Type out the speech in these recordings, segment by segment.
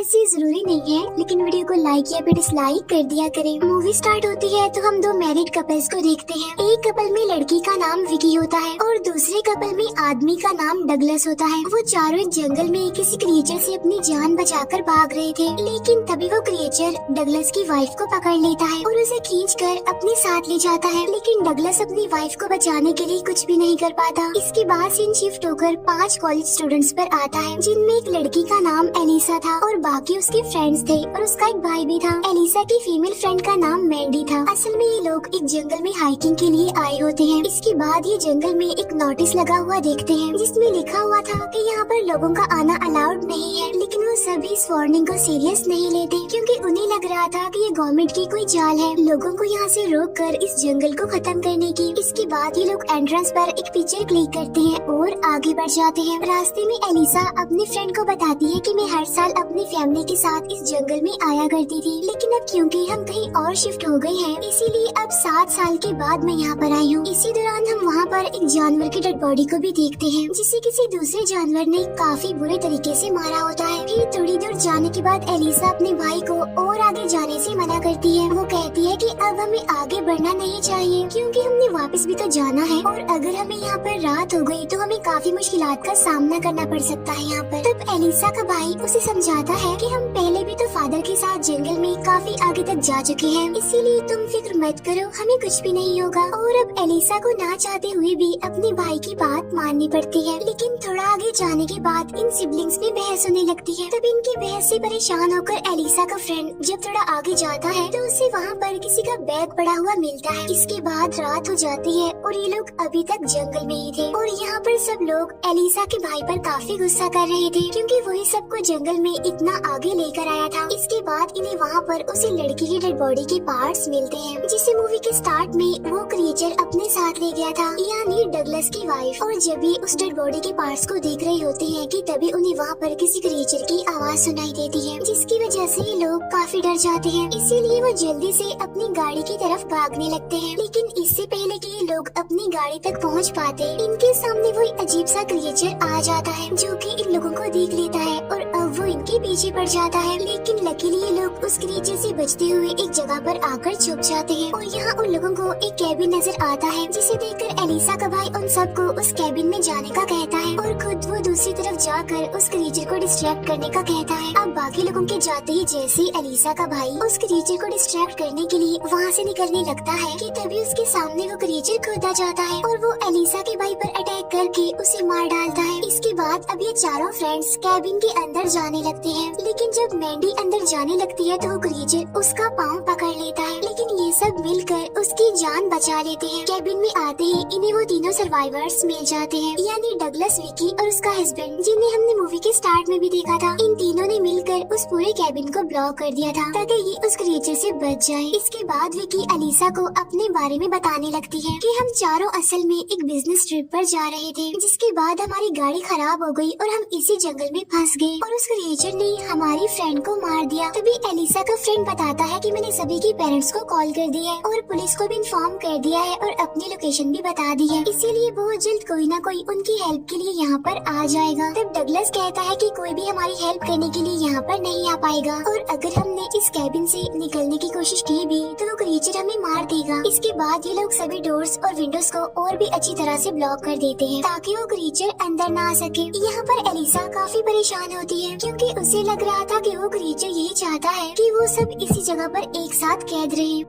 वैसे जरूरी नहीं है, लेकिन वीडियो को लाइक या फिर डिसलाइक कर दिया करें। मूवी स्टार्ट होती है तो हम दो मैरिड कपल्स को देखते हैं। एक कपल में लड़की का नाम विकी होता है और दूसरे कपल में आदमी का नाम डगलस होता है। वो चारों एक जंगल में किसी क्रिएचर से अपनी जान बचाकर भाग रहे थे, लेकिन तभी वो क्रिएचर डगलस की वाइफ को पकड़ लेता है और उसे खींचकर अपने साथ ले जाता है। लेकिन डगलस अपनी वाइफ को बचाने के लिए कुछ भी नहीं कर पाता। इसके बाद सीन शिफ्ट होकर 5 कॉलेज स्टूडेंट्स पर आता है, जिनमें एक लड़की का नाम एलिसा था और बाकी उसके फ्रेंड्स थे और उसका एक भाई भी था। एलिसा की फीमेल फ्रेंड का नाम मैंडी था। असल में ये लोग एक जंगल में हाइकिंग के लिए आए होते हैं। इसके बाद ये जंगल में एक नोटिस लगा हुआ देखते हैं, जिसमें लिखा हुआ था कि यहाँ पर लोगों का आना अलाउड नहीं है। लेकिन वो सभी इस वार्निंग को सीरियस नहीं लेते, क्योंकि उन्हें लग रहा था कि ये गवर्नमेंट की कोई चाल है लोगों को यहाँ से रोक कर इस जंगल को खत्म करने की। इसके बाद ये लोग एंट्रेंस पर एक पिक्चर क्लिक करते हैं और आगे बढ़ जाते हैं। रास्ते में एलिसा अपनी फ्रेंड को बताती है कि मैं हर साल अपनी फैमिली के साथ इस जंगल में आया करती थी, लेकिन अब क्योंकि हम कहीं और शिफ्ट हो गए हैं, इसीलिए अब 7 साल के बाद मैं यहाँ पर आई हूँ। इसी दौरान हम वहाँ पर एक जानवर की डेड बॉडी को भी देखते हैं, जिसे किसी दूसरे जानवर ने काफी बुरे तरीके से मारा होता है। फिर थोड़ी दूर जाने के बाद एलिसा अपने भाई को और आगे जाने से मना करती है। वो कहती है कि अब हमें आगे बढ़ना नहीं चाहिए, क्योंकि हमने वापस भी तो जाना है और अगर हमें यहाँ पर रात हो गई तो हमें काफी मुश्किलात का सामना करना पड़ सकता है यहाँ पर। तब एलिसा का भाई उसे समझाता है कि हम पहले भी तो फादर के साथ जंगल में काफी आगे तक जा चुके हैं, इसीलिए तुम फिक्र मत करो, हमें कुछ भी नहीं होगा। और अब एलिसा को ना चाहते हुए भी अपने भाई की बात माननी पड़ती है। लेकिन थोड़ा आगे जाने के बाद इन सिबलिंग्स में बहस होने लगती है। तब इनकी बहस से परेशान होकर एलिसा का फ्रेंड जब थोड़ा आगे जाता है तो उसे वहाँ पर किसी का बैग पड़ा हुआ मिलता है। इसके बाद रात हो जाती है और ये लोग अभी तक जंगल में ही थे और यहाँ पर सब लोग एलिसा के भाई पर काफी गुस्सा कर रहे थे, क्योंकि वही सबको जंगल में इतना आगे लेकर आया था। इसके बाद इन्हें वहाँ पर उसी लड़की की डेड बॉडी के पार्ट्स मिलते हैं, जिसे मूवी के स्टार्ट में वो क्रिएचर अपने साथ ले गया था, यानी डगलस की वाइफ। और जब भी उस डेड बॉडी के पार्ट्स को देख रहे होते हैं कि तभी उन्हें वहाँ पर किसी क्रिएचर की आवाज सुनाई देती है, जिसकी वजह से ये लोग काफी डर जाते हैं। इसीलिए वो जल्दी से अपनी गाड़ी की तरफ भागने लगते हैं। लेकिन इससे पहले कि ये लोग अपनी गाड़ी तक पहुँच पाते, इनके सामने वही अजीब सा क्रिएचर आ जाता है, जो कि इन लोगों को देख लेता है और अब वो इनके पीछे पड़ जाता है। लेकिन लकीली ये लोग उस क्रिएचर से बचते हुए एक जगह पर आकर छुप जाते हैं और यहाँ उन लोगों को एक कैबिन नजर आता है, जिसे देखकर एलिसा का भाई उन सबको उस कैबिन में जाने का कहता है और खुद वो दूसरी तरफ जाकर उस क्रिएचर को डिस्ट्रैक्ट करने का कहता है। अब बाकी लोगों के जाते ही जैसे ही एलिसा का भाई उस क्रिएचर को डिस्ट्रैक्ट करने के लिए वहाँ से निकलने लगता है कि तभी उसके सामने वो क्रिएचर खुद आ जाता है और वो एलिसा के भाई पर अटैक करके उसे मार डालता है। इसके बाद अब ये चारों फ्रेंड्स कैबिन के अंदर जाने लगते हैं, लेकिन जब मैंडी अंदर जाने लगती है तो वो क्रिएचर उसका पाँव पकड़ लेता है। लेकिन ये सब मिलकर उसकी जान बचा लेते हैं। कैबिन में आते ही इन्हें वो तीनों सर्वाइवर्स मिल जाते हैं, यानी डगलस, विकी और उसका हस्बैंड, जिन्हें हमने मूवी के स्टार्ट में भी देखा था। इन तीनों ने मिलकर उस पूरे कैबिन को ब्लॉक कर दिया था ताकि ये उस क्रिएचर से बच जाए। इसके बाद विकी एलिसा को अपने बारे में बताने लगती है कि हम चारों असल में एक बिजनेस ट्रिप पर जा रहे थे, जिसके बाद हमारी गाड़ी खराब हो गई और हम इसी जंगल में फंस गए और उस क्रिएचर ने हमारी फ्रेंड को मार दिया। तभी एलिसा का फ्रेंड बताता है कि मैंने सभी के पेरेंट्स को कॉल कर दिया है और पुलिस को भी इन्फॉर्म कर दिया है और अपनी लोकेशन भी बता दी है, इसीलिए बहुत जल्द कोई ना कोई उनकी हेल्प के लिए यहाँ पर आ जाएगा। तब डगलस कहता है कि कोई भी हमारी हेल्प करने के लिए यहाँ पर नहीं आ पाएगा और अगर हमने इस कैबिन से निकलने की कोशिश की भी तो वो क्रिएचर हमें मार देगा। इसके बाद ये लोग सभी डोर्स और विंडोज को और भी अच्छी तरह से ब्लॉक कर देते हैं ताकि वो क्रिएचर अंदर ना आ सके। यहाँ पर एलिसा काफी परेशान होती है, क्योंकि उसे लग रहा था कि वो क्रिएचर यही चाहता है कि वो सब इसी जगह पर एक साथ कैद रहे।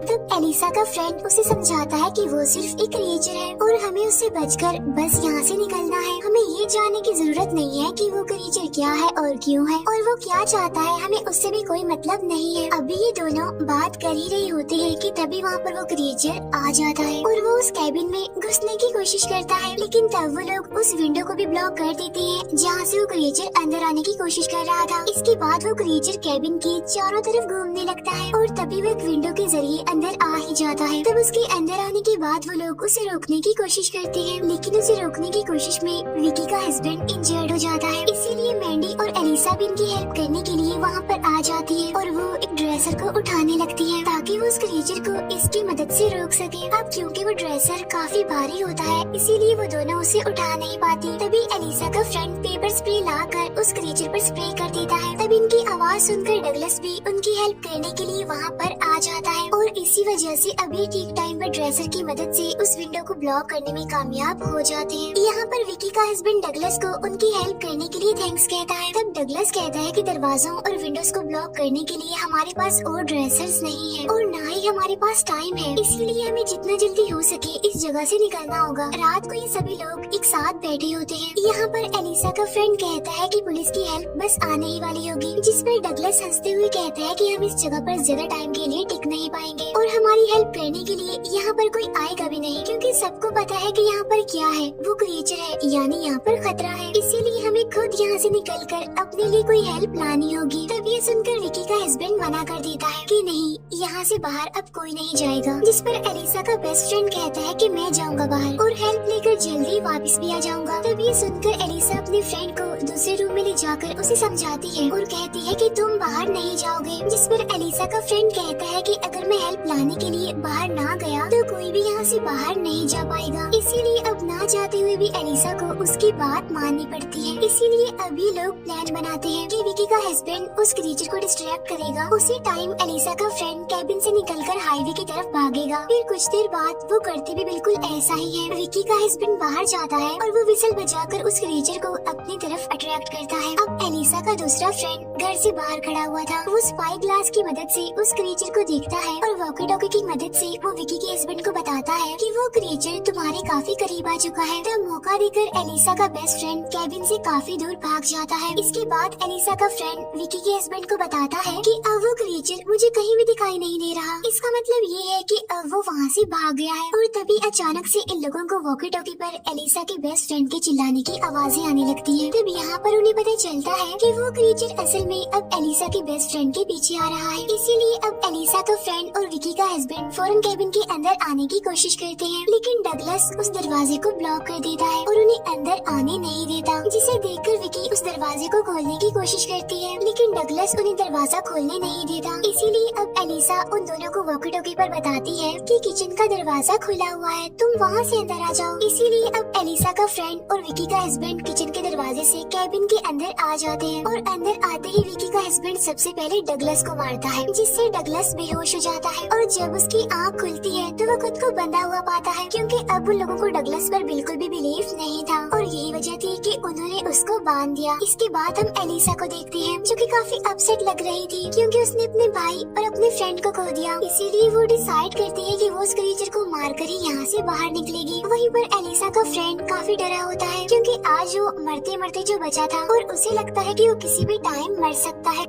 तब एलिसा का फ्रेंड उसे समझाता है कि वो सिर्फ एक क्रिएचर है और हमें उससे बचकर बस यहाँ से निकलना है। हमें ये जानने की जरूरत नहीं है कि वो क्रिएचर क्या है और क्यों है और वो क्या चाहता है, हमें उससे भी कोई मतलब नहीं है। अभी ये दोनों बात कर ही रही होती है कि तभी वहाँ पर वो क्रिएचर आ जाता है और वो उस कैबिन में घुसने की कोशिश करता है, लेकिन तब वो लोग उस विंडो को भी ब्लॉक कर देते हैं जहाँ से वो क्रिएचर अंदर आने की कोशिश कर रहा था। इसके बाद वो क्रिएचर कैबिन के चारों तरफ घूमने लगता है और तभी वो एक विंडो के जरिए अंदर आ ही जाता है। तब उसके अंदर आने के बाद वो लोग उसे रोकने की कोशिश करते हैं, लेकिन उसे रोकने की कोशिश में विकी का हस्बैंड इंजर्ड हो जाता है। इसीलिए मैंडी और एलिसा भी इनकी हेल्प करने के लिए वहाँ पर आ जाती है और वो एक ड्रेसर को उठाने लगती है ताकि वो उस क्रिएचर को इसकी मदद से रोक सके। अब क्योंकि वो ड्रेसर काफी भारी होता है, इसीलिए वो दोनों उसे उठा नहीं पाती। तभी एलिसा का फ्रेंड पेपर स्प्रे लाकर उस क्रिएचर पर स्प्रे कर देता है। तब इनकी आवाज सुनकर डगलस भी उनकी हेल्प करने के लिए वहाँ पर आ जाता है और इसी वजह से अभी ठीक टाइम पर ड्रेसर की मदद से उस विंडो को ब्लॉक करने में कामयाब हो जाते हैं। यहाँ पर विकी का हस्बैंड डगलस को उनकी हेल्प करने के लिए थैंक्स कहता है। तब डगलस कहता है कि दरवाजों और विंडोज को ब्लॉक करने के लिए हमारे पास और ड्रेसर्स नहीं है और ना ही हमारे पास टाइम है, इसीलिए हमें जितना जल्दी हो सके इस जगह से निकलना होगा। रात को ये सभी लोग एक साथ बैठे होते हैं। यहाँ पर एलिसा का फ्रेंड कहता है कि पुलिस की हेल्प बस आने ही वाली होगी, जिस पर डगलस हंसते हुए कहता है कि हम इस जगह पर ज्यादा टाइम के लिए टिक नहीं पाएंगे और हमारी हेल्प करने के लिए यहाँ पर कोई आएगा भी नहीं, क्योंकि सबको पता है कि यहाँ पर क्या है, वो क्रिएचर है, यानी यहाँ पर खतरा है। इसीलिए हमें खुद यहाँ से निकलकर अपने लिए कोई हेल्प लानी होगी। तब ये सुनकर विकी का हस्बैंड मना कर देता है कि नहीं, यहाँ से बाहर अब कोई नहीं जाएगा, जिस पर एलिसा का बेस्ट फ्रेंड कहता है कि मैं जाऊंगा बाहर और हेल्प लेकर जल्दी वापस भी आ जाऊंगा। तब ये सुनकर एलिसा अपने फ्रेंड को दूसरे रूम में ले जाकर उसे समझाती है और कहती है कि तुम बाहर नहीं जाओगे, जिस पर एलिसा का फ्रेंड कहता है कि अगर मैं हेल्प लाने के लिए बाहर ना गया तो कोई भी यहाँ से बाहर नहीं जा पाएगा। इसीलिए अब ना जाते हुए भी एलिसा को उसकी बात माननी पड़ती है। इसीलिए अभी लोग प्लान बनाते हैं कि विकी का हस्बैंड उस क्रिएचर को डिस्ट्रैक्ट करेगा। उसी टाइम एलिसा का फ्रेंड कैबिन से निकलकर हाईवे की तरफ भागेगा। फिर कुछ देर बाद वो करते भी बिल्कुल ऐसा ही है। विकी का हस्बैंड बाहर जाता है और वो विसल बजाकर उस क्रिएचर को अपनी तरफ अट्रैक्ट करता है। अब एलिसा का दूसरा फ्रेंड घर से बाहर खड़ा हुआ था। वो स्पाई ग्लास की मदद से उस क्रिएचर को देखता है और वॉकी टॉकी की मदद से वो विकी के हस्बैंड को बताता है कि वो क्रिएचर तुम्हारे काफी करीब आ चुका है। तब मौका देकर एलिसा का बेस्ट फ्रेंड कैबिन से काफी दूर भाग जाता है। इसके बाद एलिसा का फ्रेंड विकी के हस्बैंड को बताता है कि अब वो क्रिएचर मुझे कहीं भी दिखाई नहीं दे रहा। इसका मतलब ये है कि अब वो वहाँ से भाग गया है। और तभी अचानक से इन लोगों को वॉकी टॉकी पर एलिसा के बेस्ट फ्रेंड के चिल्लाने की आवाजें आने लगती हैं। तब यहाँ पर उन्हें पता चलता है कि वो क्रिएचर असल में अब एलिसा के बेस्ट फ्रेंड के पीछे आ रहा है। इसीलिए अब एलिसा का फ्रेंड और विकी का हस्बैंड फौरन कैबिन के अंदर आने की कोशिश करते हैं, लेकिन डगलस उस दरवाजे को ब्लॉक कर देता है और उन्हें अंदर आने नहीं देता, जिसे देखकर विकी उस दरवाजे को खोलने की कोशिश करती है, लेकिन डगलस उन्हें दरवाजा खोलने नहीं देता। इसीलिए अब एलिसा उन दोनों को वॉकी टॉकी पर बताती है कि किचन का दरवाजा खुला हुआ है, तुम वहाँ से अंदर आ जाओ। इसीलिए अब एलिसा का फ्रेंड और विकी का हस्बैंड किचन के दरवाजे से कैबिन के अंदर आ जाते हैं और अंदर आते ही विकी का हस्बैंड सबसे पहले डगलस को मारता है, जिससे डगलस बेहोश हो जाता है। और जब उसकी आँख खुलती है तो वो खुद को बंधा हुआ पाता है, क्योंकि अब उन लोगों को डगलस पर बिल्कुल भी बिलीव नहीं था और यही वजह थी कि उन्होंने उसको बांध दिया। इसके बाद हम एलिसा को देखते हैं, जो कि काफी अपसेट लग रही थी, क्योंकि उसने अपने भाई और अपने फ्रेंड को खो दिया। इसीलिए वो डिसाइड करती है कि वो उस क्रिएचर को मारकर ही यहाँ से बाहर निकलेगी। वहीं पर एलिसा का फ्रेंड काफी डरा होता है, क्योंकि आज वो मरते मरते जो बचा था और उसे लगता है कि वो किसी भी टाइम मर सकता है।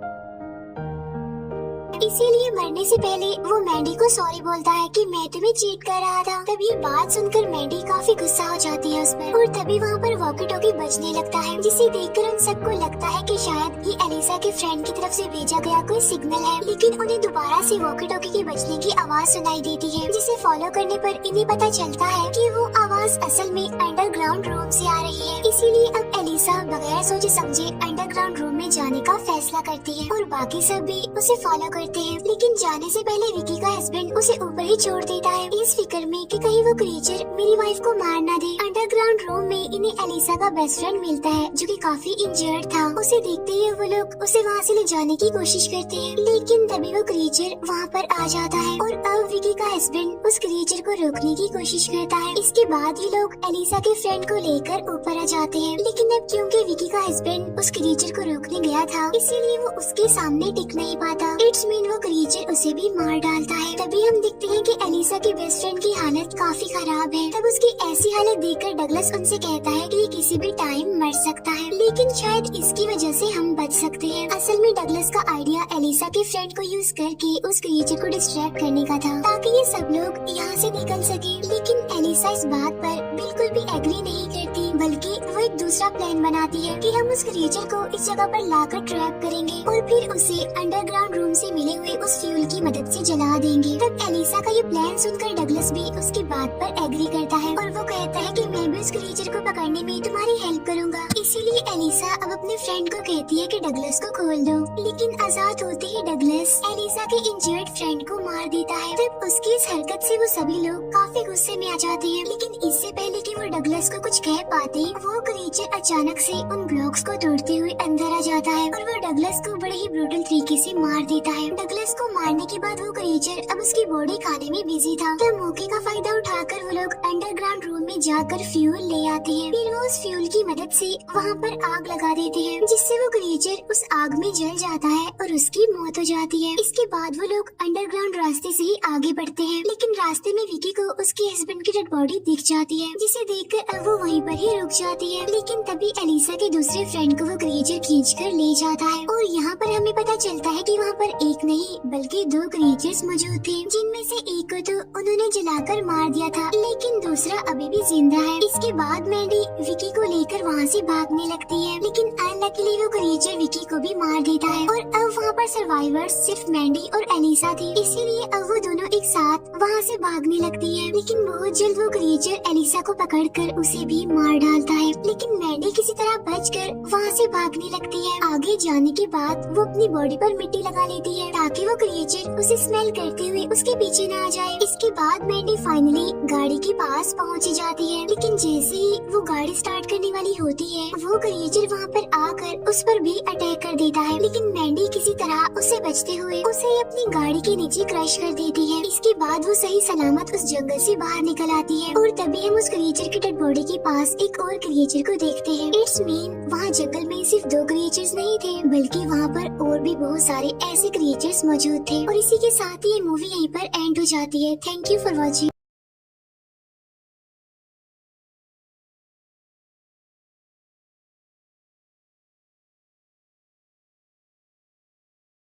इसीलिए मरने से पहले वो मैंडी को सॉरी बोलता है कि मैं तुम्हें चीट कर रहा था। तब ये बात सुनकर मैंडी काफी गुस्सा हो जाती है उस पर और तभी वहाँ पर वॉकी टॉकी बजने लगता है, जिसे देखकर उन सबको लगता है कि शायद ये एलिसा के फ्रेंड की तरफ से भेजा गया कोई सिग्नल है। लेकिन उन्हें दोबारा से वॉकी टॉकी के बजने की आवाज सुनाई देती है, जिसे फॉलो करने पर इन्हें पता चलता है कि वो आवाज असल में अंडरग्राउंड रूम से आ रही है। इसीलिए अब एलिसा बगैर सोचे समझे अंडरग्राउंड रूम में जाने का फैसला करती है और बाकी सब भी उसे फॉलो करते हैं। लेकिन जाने से पहले विकी का हस्बैंड उसे ऊपर ही छोड़ देता है, इस फिक्र में कि कहीं वो क्रिएचर मेरी वाइफ को मार ना दे। अंडरग्राउंड रूम में इन्हें एलिसा का बेस्ट फ्रेंड मिलता है, जो कि काफी इंजर्ड था। उसे देखते ही वो लोग उसे वहाँ से ले जाने की कोशिश करते हैं, लेकिन तभी वो क्रिएचर वहाँ पर आ जाता है और अब विकी का हस्बैंड उस क्रिएचर को रोकने की कोशिश करता है। इसके बाद ये लोग एलिसा के फ्रेंड को लेकर ऊपर आ जाते हैं, लेकिन अब क्योंकि विकी का हस्बैंड उस क्रिएचर को रोकने गया था, इसीलिए वो उसके सामने टिक नहीं पाता। इट्स मीन वो क्रिएचर उसे भी मार डालता है। तभी हम देखते हैं कि एलिसा के बेस्ट फ्रेंड की हालत काफी खराब है। तब उसकी ऐसी हालत देखकर डगलस उनसे कहता है कि ये किसी भी टाइम मर सकता है, लेकिन शायद इसकी वजह से हम बच सकते हैं। असल में डगलस का आइडिया एलिसा के फ्रेंड को यूज करके उस क्रिएचर को डिस्ट्रैक्ट करने का था, ताकि ये सब लोग यहाँ से निकल सके। लेकिन एलिसा इस बात पर बिल्कुल भी एग्री नहीं करती, बल्कि वो एक दूसरा प्लान बनाती है कि हम उस क्रिएचर को इस जगह पर लाकर ट्रैप करेंगे और फिर उसे अंडरग्राउंड रूम से मिले हुए उस फ्यूल की मदद से जला देंगे। तब एलिसा का ये प्लान सुनकर डगलस भी उसकी बात पर एग्री करता है और वो कहता है कि मैं भी उस क्रिएचर को पकड़ने में तुम्हारी हेल्प करूंगा। इसीलिए एलिसा अब अपने फ्रेंड को कहती है कि डगलस को खोल दो, लेकिन आजाद होते ही डगलस एलिसा के इंजर्ड फ्रेंड को मार देता है। तब उसकी इस हरकत से वो सभी लोग काफी गुस्से में आ जाते हैं, लेकिन इससे पहले कि वो डगलस को कुछ कह पाते वो क्रिएचर अचानक से उन ब्लॉक्स को तोड़ते हुए अंदर आ जाता है और वो डगलस को बड़े ही ब्रूटल तरीके से मार देता है। डगलस को मारने के बाद वो क्रिएचर अब उसकी बॉडी खाने में बिजी था। तब मौके का फायदा उठाकर वो लोग अंडरग्राउंड रूम में जाकर फ्यूल ले आते हैं। फिर वो उस फ्यूल की मदद से वहाँ पर आग लगा देते हैं, जिससे वो क्रिएचर उस आग में जल जाता है और उसकी मौत हो जाती है। इसके बाद वो लोग अंडरग्राउंड रास्ते से ही आगे बढ़ते हैं, लेकिन रास्ते में विकी को उसके हस्बैंड की डेड बॉडी दिख जाती है, जिसे देखकर अब वो वहीं पर ही रुक जाती है। लेकिन तभी एलिसा के दूसरे फ्रेंड को वो क्रिएचर खींचकर ले जाता है और यहाँ पर हमें पता चलता है कि वहाँ पर एक नहीं बल्कि दो क्रिएचर्स मौजूद थे, जिनमें से एक को तो उन्होंने जलाकर मार दिया था, लेकिन दूसरा अभी भी जिंदा है। इसके बाद मैंडी विकी को लेकर वहाँ से भागने लगती है, लेकिन अनलकीली वो क्रिएचर विकी को भी मार देता है और अब वहाँ पर सर्वाइवर्स सिर्फ मैंडी और एलिसा थी। इसीलिए अब वो दोनों एक साथ वहाँ से भागने लगती है, लेकिन बहुत जल्द वो क्रिएचर एलिसा को पकड़कर उसे भी मार डालता है। लेकिन मैंडी किसी तरह बचकर वहाँ से भागने लगती है। आगे जाने के बाद वो अपनी बॉडी पर मिट्टी लगा लेती है ताकि वो क्रिएचर उसे स्मेल करते हुए उसके पीछे न आ जाए। इसके बाद मैंडी फाइनली गाड़ी के पास पहुँच जाती है, लेकिन जैसे ही वो गाड़ी स्टार्ट करने वाली होती है वो क्रिएचर वहाँ पर आकर उस पर भी अटैक कर देता है, लेकिन मैंडी किसी तरह उसे बचते हुए उसे अपनी गाड़ी के नीचे क्रश कर देती है। इसके बाद वो सही सलामत उस जंगल से बाहर निकल आती है और तभी हम उस क्रिएचर की डेड बॉडी के पास एक और क्रिएचर को देखते हैं। इट्स मीन वहाँ जंगल में सिर्फ दो क्रिएचर्स नहीं थे, बल्कि वहाँ पर और भी बहुत सारे ऐसे क्रिएचर्स मौजूद थे। और इसी के साथ ही ये मूवी यहीं पर एंड हो जाती है। Thank you for watching.